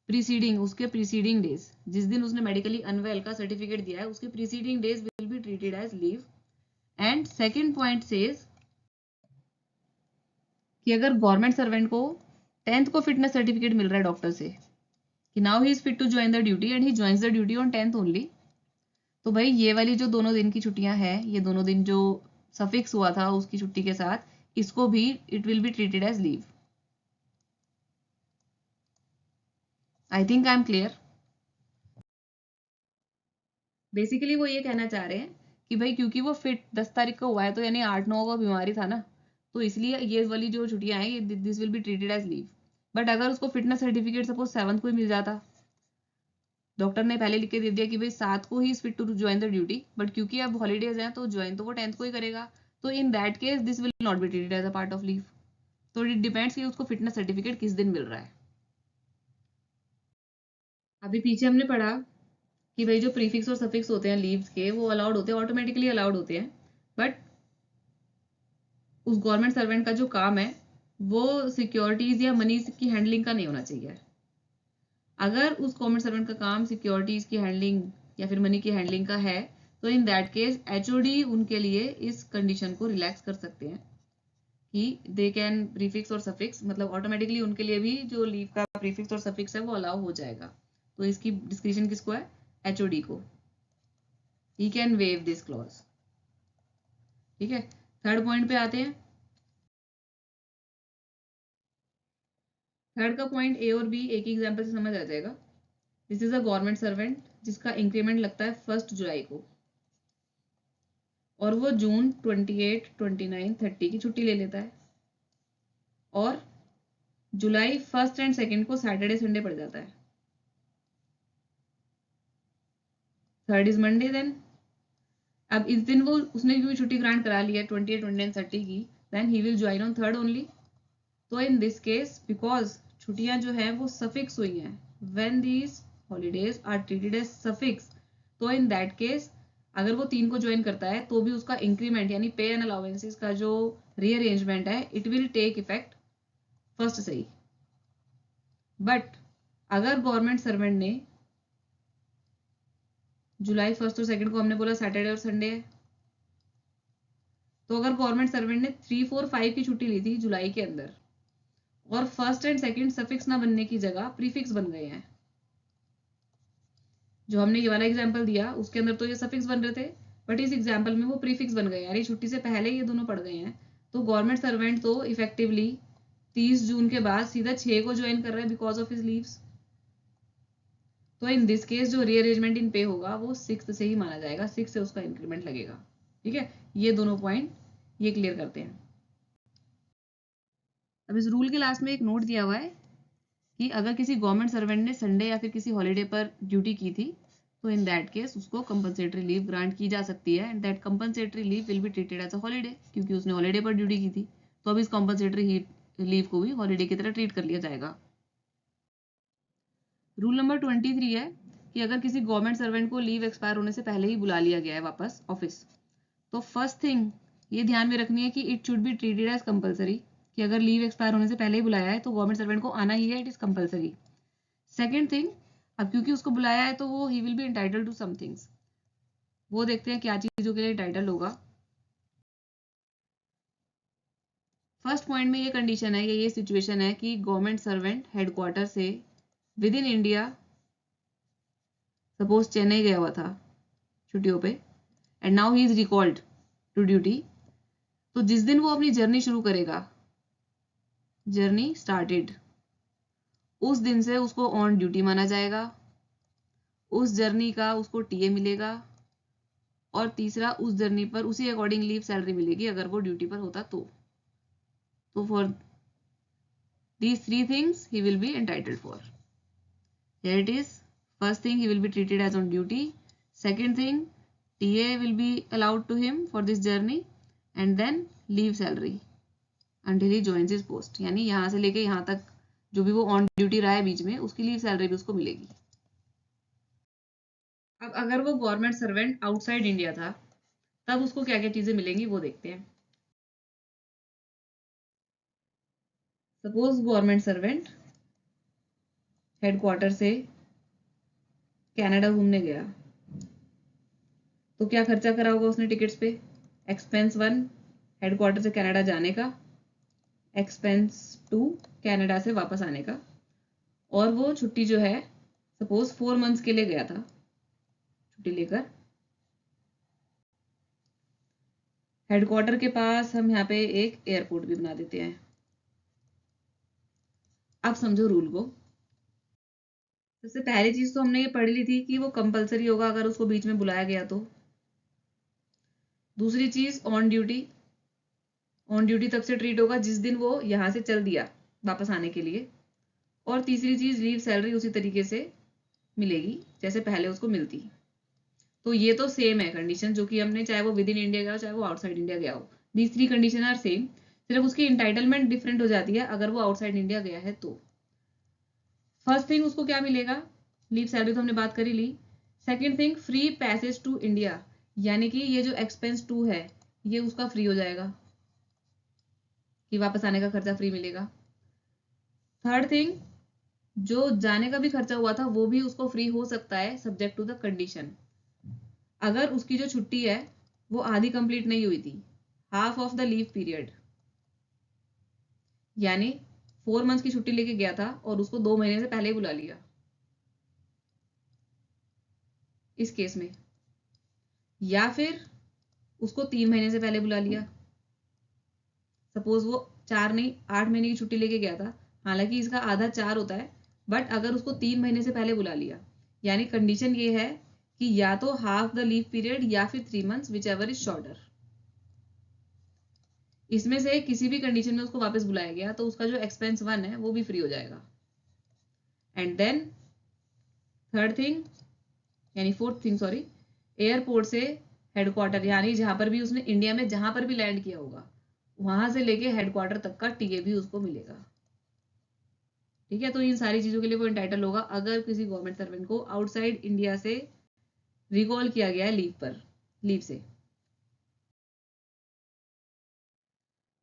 प्रीसीडिंग, उसके प्रीसीडिंग डेज, जिस दिन उसने मेडिकली अनवेल का सर्टिफिकेट दिया है उसके preceding days will be treated as leave. And second point says कि अगर गवर्नमेंट सर्वेंट को 10th को फिटनेस सर्टिफिकेट मिल रहा है डॉक्टर से कि now he is fit to join the duty and he joins the duty on 10th only, तो भाई ये वाली जो दोनों दिन की छुट्टियां हैं, ये दोनों दिन जो सफिक्स हुआ था उसकी छुट्टी के साथ, इसको भी it will be treated as leave. I think I am clear. Basically वो ये कहना चाह रहे हैं कि भाई क्योंकि वो फिट 10 तारीख को हुआ है तो यानी 8-9 को बीमारी था ना, तो इसलिए ये वाली जो छुट्टियां हैं ये this will be treated as leave. But अगर उसको फिटनेस सर्टिफिकेट सपोज 7th को ही मिल जाता, डॉक्टर ने पहले लिख के दे दिया कि भाई 7 को he is fit to join the duty, but क्योंकि अब हॉलीडेज हैं तो ज्वाइन तो वो 10th को ही करेगा, तो in that case this will not be treated as a part of leave. तो इट डिपेंड्स कि उसको फिटनेस सर्टिफिकेट किस दिन मिल रहा है। अभी पीछे हमने पढ़ा कि भाई जो प्रीफिक्स और सफिक्स होते हैं लीव्स के वो अलाउड होते हैं, ऑटोमेटिकली अलाउड होते हैं, बट उस गवर्नमेंट सर्वेंट का जो काम है वो सिक्योरिटीज या मनी की हैंडलिंग का नहीं होना चाहिए। अगर उस गवर्नमेंट सर्वेंट का काम सिक्योरिटीज की हैंडलिंग या फिर मनी की हैंडलिंग का है, तो इन दैट केस एचओडी उनके लिए इस कंडीशन को रिलैक्स कर सकते हैं कि दे कैन प्रीफिक्स और सफिक्स, मतलब ऑटोमेटिकली उनके लिए भी जो लीव का प्रीफिक्स और सफिक्स है वो अलाउ हो जाएगा। तो इसकी डिस्क्रिप्शन किसको है? एचओडी को। He can wave this clause. ठीक है, थर्ड पॉइंट पे आते हैं। थर्ड का पॉइंट ए और बी एक ही एग्जाम्पल से समझ आ जाएगा। This is a government servant जिसका इंक्रीमेंट लगता है 1 जुलाई को, और वो जून 28, 29, 30 की छुट्टी ले लेता है, और जुलाई 1st एंड 2nd को सैटरडे संडे पड़ जाता है। 3rd is Monday. अब इस दिन वो उसने क्योंकि छुट्टी ग्रांट करा ली है 28, 29, 30 की, then he will join on 3rd only. तो इन दिस केस बिकॉज छुट्टियां जो है वो सफिक्स हुई हैं, when these holidays are treated as suffix, तो इन दैट केस अगर वो 3 को ज्वाइन करता है तो भी उसका इंक्रीमेंट यानी पे एंड अलाउंसेस का जो रीअरेंजमेंट है it will take effect 1st से ही। बट अगर गवर्नमेंट सर्वेंट ने जुलाई 1 और 2 को हमने बोला सैटरडे और संडे है। तो अगर गवर्नमेंट सर्वेंट ने 3, 4, 5 की छुट्टी ली थी जुलाई के अंदर और 1 और 2 सफिक्स ना बनने की जगह प्रीफिक्स बन गए हैं, जो हमने ये वाला एग्जाम्पल दिया उसके अंदर तो ये सफिक्स बन रहे थे, बट इस एग्जाम्पल में वो प्रीफिक्स बन गए, यानी छुट्टी से पहले ये दोनों पड़ गए हैं। तो गवर्नमेंट सर्वेंट तो इफेक्टिवली 30 जून के बाद सीधा 6 को ज्वाइन कर रहा है बिकॉज ऑफ हिज लीव्स। तो इन दिस केस जो रीअरेंजमेंट इन पे होगा वो 6 से ही माना जाएगा, 6 से उसका इंक्रीमेंट लगेगा। ठीक है, ये दोनों पॉइंट ये क्लियर करते हैं। अब इस रूल के लास्ट में एक नोट दिया हुआ है कि अगर किसी गवर्नमेंट सर्वेंट ने संडे या फिर किसी हॉलीडे पर ड्यूटी की थी तो इन दैट केस उसको कंपनसेटरी लीव ग्रांट की जा सकती है, and that compensatory leave will be treated as a holiday, क्योंकि उसने हॉलीडे पर ड्यूटी की थी। तो अब इस कंपनसेटरी लीव को भी हॉलीडे की तरह ट्रीट कर लिया जाएगा। रूल नंबर 23 है कि अगर किसी गवर्नमेंट सर्वेंट को लीव एक्सपायर होने से पहले ही बुला लिया गया है वापस ऑफिस, तो फर्स्ट थिंग ये ध्यान में रखनी है कि it should be treated as compulsory, कि अगर लीव एक्सपायर होने से पहले ही बुलाया है तो गवर्नमेंट सर्वेंट को आना ही है, it is compulsory. Second thing, अब क्योंकि उसको बुलाया है तो वो ही will be entitled to some things, वो देखते हैं क्या चीजों के लिए इंटाइटल्ड होगा। फर्स्ट पॉइंट में ये कंडीशन है, ये सिचुएशन है कि गवर्नमेंट सर्वेंट हेडक्वार्टर से within India, suppose Chennai गया हुआ था छुट्टियों पे and now he is recalled to duty, तो जिस दिन वो अपनी जर्नी शुरू करेगा, जर्नी स्टार्टेड, उस दिन से उसको ऑन ड्यूटी माना जाएगा, उस जर्नी का उसको टीए मिलेगा, और तीसरा उस जर्नी पर उसी अकॉर्डिंग लीव सैलरी मिलेगी अगर वो ड्यूटी पर होता तो for these 3 things he will be entitled for. Here it is. First thing, he will be treated as on duty. Second thing, TA will be allowed to him for this journey, and then leave salary until he joins his post. यानी यहाँ से लेके यहाँ तक जो भी वो on duty रहा है बीच में, उसकी लीव सैलरी भी उसको मिलेगी। अब अगर वो गवर्नमेंट सर्वेंट आउटसाइड इंडिया था तब उसको क्या क्या चीजें मिलेंगी वो देखते हैं। सपोज गवर्नमेंट सर्वेंट हेडक्वार्टर से कनाडा घूमने गया, तो क्या खर्चा करा होगा उसने टिकट्स पे? एक्सपेंस 1 हेडक्वार्टर से कनाडा जाने का, एक्सपेंस 2 कनाडा से वापस आने का, और वो छुट्टी जो है सपोज 4 मंथ्स के लिए गया था छुट्टी लेकर। हेडक्वार्टर के पास हम यहाँ पे एक एयरपोर्ट भी बना देते हैं। अब समझो रूल को। सबसे पहली चीज तो हमने ये पढ़ ली थी कि वो कंपलसरी होगा अगर उसको बीच में बुलाया गया तो। दूसरी चीज ऑन ड्यूटी, ऑन ड्यूटी तब से ट्रीट होगा जिस दिन वो यहां से चल दिया वापस आने के लिए। और तीसरी चीज लीव सैलरी उसी तरीके से मिलेगी जैसे पहले उसको मिलती। तो ये तो सेम है कंडीशन जो कि हमने, चाहे वो विद इन इंडिया गया हो चाहे वो आउटसाइड इंडिया गया हो, दीज 3 कंडीशन आर सेम, सिर्फ उसकी इंटाइटलमेंट डिफरेंट हो जाती है अगर वो आउटसाइड इंडिया गया है तो। फर्स्ट थिंग उसको क्या मिलेगा? लीव सैलरी तो हमने बात करी ली। Second thing, free passage to India, यानी कि ये जो एक्सपेंस 2 है ये उसका फ्री हो जाएगा कि वापस आने का खर्चा फ्री मिलेगा। थर्ड थिंग, जो जाने का भी खर्चा हुआ था वो भी उसको फ्री हो सकता है सब्जेक्ट टू द कंडीशन, अगर उसकी जो छुट्टी है वो आधी कंप्लीट नहीं हुई थी, half of the leave period, यानी 4 मंथ्स की छुट्टी लेके गया था और उसको 2 महीने से पहले ही बुला लिया इस केस में, या फिर उसको 3 महीने से पहले बुला लिया। सपोज वो 4 नहीं 8 महीने की छुट्टी लेके गया था, हालांकि इसका आधा 4 होता है, बट अगर उसको 3 महीने से पहले बुला लिया, यानी कंडीशन ये है कि या तो हाफ द लीव पीरियड या फिर 3 months, which ever is shorter. इसमें से किसी भी कंडीशन में उसको वापस बुलाया गया तो उसका जो एक्सपेंस 1 है वो भी फ्री हो जाएगा। एंड देन थर्ड थिंग यानी फोर्थ थिंग सॉरी, एयरपोर्ट से हेडक्वार्टर, यानी जहां पर भी उसने इंडिया में जहां पर भी लैंड किया होगा वहां से लेके हेडक्वार्टर तक का टीए भी उसको मिलेगा। ठीक है, तो इन सारी चीजों के लिए वो इंटाइटल होगा अगर किसी गवर्नमेंट सर्वेंट को आउटसाइड इंडिया से रिकॉल किया गया है लीव से।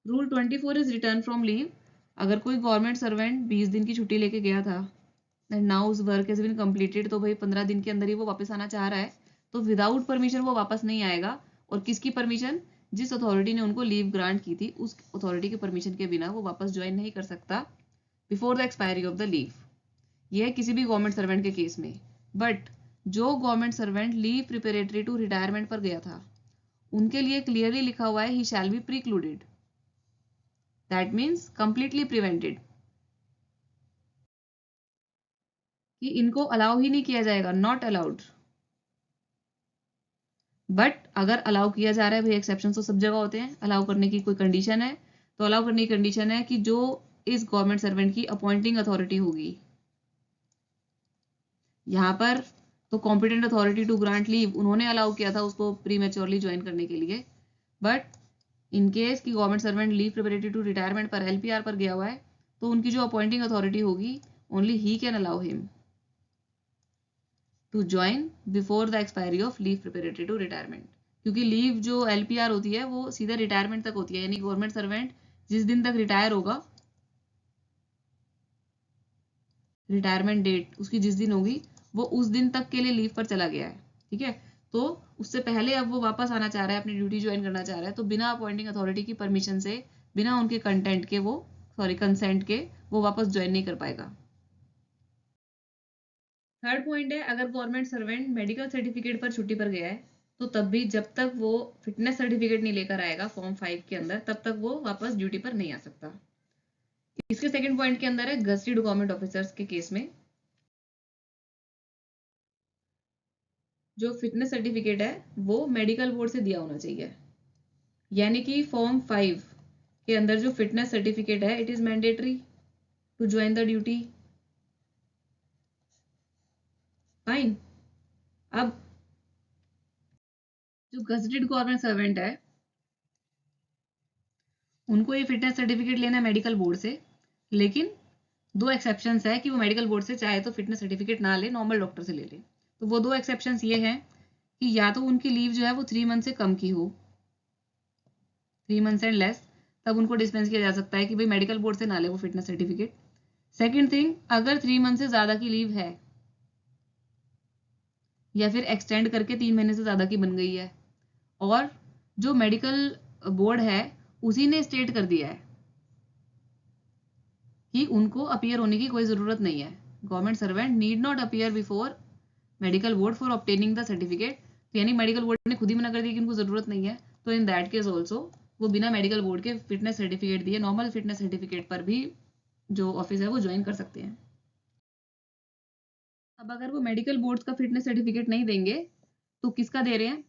Rule 24 is return from leave. अगर कोई गवर्नमेंट सर्वेंट 20 दिन की छुट्टी लेके गया था एंड नाउ उस वर्क हैज बीन कंप्लीटेड, तो भाई 15 दिन के अंदर ही वो वापस आना चाह रहा है, तो विदाउट परमिशन वो वापस नहीं आएगा। और किसकी परमिशन? जिस अथॉरिटी ने उनको लीव ग्रांट की थी उस अथॉरिटी की परमिशन के बिना वो वापस ज्वाइन नहीं कर सकता before the expiry of the leave. यह है किसी भी गवर्नमेंट सर्वेंट के केस में। बट जो government servant leave preparatory to retirement पर गया था उनके लिए क्लियरली लिखा हुआ है he shall be precluded, that means completely prevented, कि इनको अलाउ ही नहीं किया जाएगा, नॉट अलाउड। बट अगर अलाउ किया जा रहा है, भाई एक्सेप्शन तो सब जगह होते हैं, अलाउ करने की कोई कंडीशन है तो अलाउ करने की कंडीशन है कि जो इस गवर्नमेंट सर्वेंट की अपॉइंटिंग अथॉरिटी होगी, यहाँ पर तो competent authority to grant leave उन्होंने अलाउ किया था उसको प्रीमेच्योरली ज्वाइन करने के लिए। बट इन केस की government servant leave preparatory to retirement पर LPR पर गया हुआ है तो उनकी जो अपॉइंटिंग अथॉरिटी होगी only he can allow him to join before the expiry of leave preparatory to retirement. क्योंकि लीव जो LPR होती है वो सीधा रिटायरमेंट तक होती है, यानी गवर्नमेंट सर्वेंट जिस दिन तक रिटायर होगा, रिटायरमेंट डेट उसकी जिस दिन होगी वो उस दिन तक के लिए लीव पर चला गया है, ठीक है। तो उससे पहले अब वो वापस आना चाह रहा है, अपनी ड्यूटी ज्वाइन करना चाह रहा है, तो बिना अपॉइंटिंग अथॉरिटी की परमिशन से, बिना उनके कंसेंट के वो वापस ज्वाइन नहीं कर पाएगा। थर्ड पॉइंट है, अगर गवर्नमेंट सर्वेंट मेडिकल सर्टिफिकेट पर छुट्टी पर गया है तो तब भी जब तक वो फिटनेस सर्टिफिकेट नहीं लेकर आएगा फॉर्म 5 के अंदर तब तक वो वापस ड्यूटी पर नहीं आ सकता। इसके सेकंड पॉइंट के अंदर है गस्टेड गवर्नमेंट ऑफिसर्स के केस में जो फिटनेस सर्टिफिकेट है वो मेडिकल बोर्ड से दिया होना चाहिए, यानी कि फॉर्म 5 के अंदर जो फिटनेस सर्टिफिकेट है it is mandatory to join the duty. Fine. अब जो गजेटेड गवर्नमेंट सर्वेंट है उनको ये फिटनेस सर्टिफिकेट लेना है मेडिकल बोर्ड से, लेकिन दो एक्सेप्शंस है कि वो मेडिकल बोर्ड से चाहे तो फिटनेस सर्टिफिकेट ना ले, नॉर्मल डॉक्टर से ले ले। तो वो दो एक्सेप्शंस ये हैं कि या तो उनकी लीव जो है वो 3 मंथ से कम की हो, 3 मंथ्स एंड लेस, तब उनको डिस्पेंस किया जा सकता है कि भाई मेडिकल बोर्ड से ना ले वो फिटनेस सर्टिफिकेट। सेकेंड थिंग, अगर 3 मंथ से ज़्यादा की लीव है या फिर एक्सटेंड करके 3 महीने से ज़्यादा की बन गई है और जो मेडिकल बोर्ड है उसी ने स्टेट कर दिया है कि उनको अपीयर होने की कोई ज़रूरत नहीं है, government servant need not appear before medical board for obtaining the certificate, तो यानी मेडिकल बोर्ड ने खुद ही मना कर दिया कि उनको ज़रूरत नहीं है, तो इन दैट केस ऑल्सो वो बिना मेडिकल बोर्ड के फिटनेस सर्टिफिकेट दिए नॉर्मल फिटनेस सर्टिफिकेट पर भी जो ऑफिस है वो ज्वाइन कर सकते हैं। अब अगर वो मेडिकल बोर्ड का फिटनेस सर्टिफिकेट नहीं देंगे तो किसका दे रहे हैं?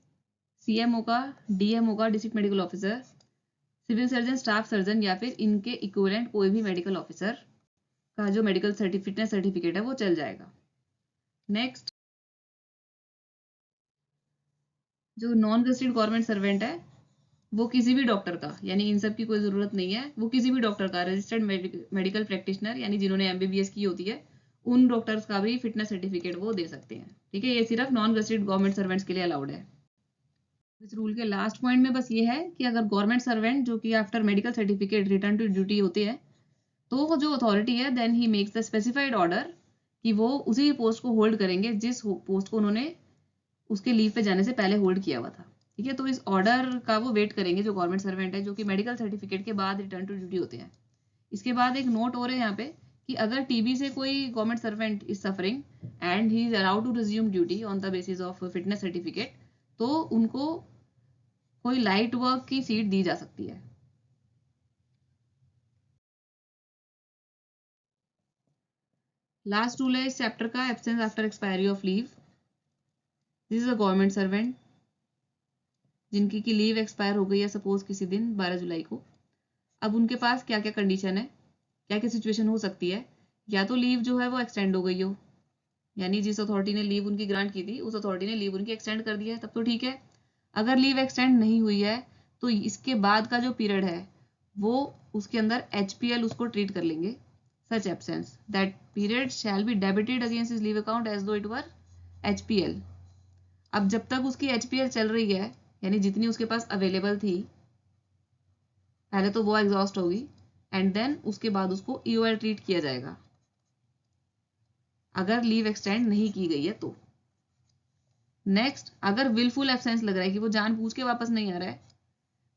CMO का, DMO का, district medical officer, civil surgeon, staff surgeon या फिर इनके इक्विवेलेंट कोई भी मेडिकल ऑफिसर का जो मेडिकल फिटनेस सर्टिफिकेट है वो चल जाएगा। नेक्स्ट, जो नॉन गजेटेड गवर्नमेंट सर्वेंट है वो किसी भी डॉक्टर का, यानी इन सब की कोई ज़रूरत नहीं है, वो किसी भी डॉक्टर का रजिस्टर्ड मेडिकल प्रैक्टिशनर यानी जिन्होंने MBBS की होती है उन डॉक्टर्स का भी फिटनेस सर्टिफिकेट वो दे सकते हैं, ठीक है। ये सिर्फ नॉन गजेटेड गवर्नमेंट सर्वेंट्स के लिए अलाउड है। इस रूल के लास्ट पॉइंट में बस ये है कि अगर गवर्नमेंट सर्वेंट जो कि after medical certificate return to duty होती है तो जो अथॉरिटी है then he makes the specified order कि वो उसी पोस्ट को होल्ड करेंगे जिस पोस्ट को उन्होंने उसके लीव पे जाने से पहले होल्ड किया हुआ था, ठीक है। तो इस ऑर्डर का वो वेट करेंगे जो गवर्नमेंट सर्वेंट है जो कि मेडिकल सर्टिफिकेट के बाद रिटर्न टू ड्यूटी होते हैं। इसके बाद एक नोट और है यहाँ पे कि अगर TB से कोई government servant is suffering and he is allowed to resume duty on the basis of fitness certificate तो उनको कोई लाइट वर्क की सीट दी जा सकती है। लास्ट रूल है इस चैप्टर का, absence after expiry of leave. This is a government servant जिनकी की लीव एक्सपायर हो गई है सपोज किसी दिन 12 जुलाई को। अब उनके पास क्या क्या कंडीशन है, क्या क्या सिचुएशन हो सकती है, या तो लीव जो है वो एक्सटेंड हो गई हो, यानी जिस अथॉरिटी ने लीव उनकी ग्रांट की थी उस अथॉरिटी ने लीव उनकी एक्सटेंड कर दी है, तब तो ठीक है। अगर लीव एक्सटेंड नहीं हुई है तो इसके बाद का जो पीरियड है वो उसके अंदर HPL उसको ट्रीट कर लेंगे। Such absence that period shall be debited against his leave account as though it were HPL। अब जब तक उसकी HPL चल रही है यानी जितनी उसके पास अवेलेबल थी पहले तो वो एग्जॉस्ट होगी एंड देन उसके बाद उसको EOL ट्रीट किया जाएगा अगर लीव एक्सटेंड नहीं की गई है तो। नेक्स्ट, अगर विलफुल एब्सेंस लग रहा है कि वो जानबूझ के वापस नहीं आ रहा है,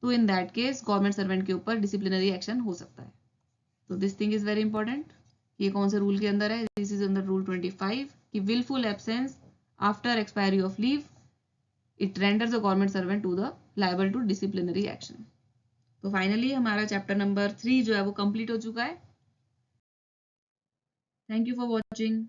तो in that case government servant के ऊपर डिसिप्लिनरी एक्शन हो सकता है। तो this thing is very important. ये कौन से रूल के अंदर है? दिस इज अंडर रूल 25 कि wilful absence after expiry of leave it renders the government servant to the liable to disciplinary action. तो फाइनली हमारा चैप्टर नंबर 3 जो है वो कंप्लीट हो चुका है। Thank you for watching.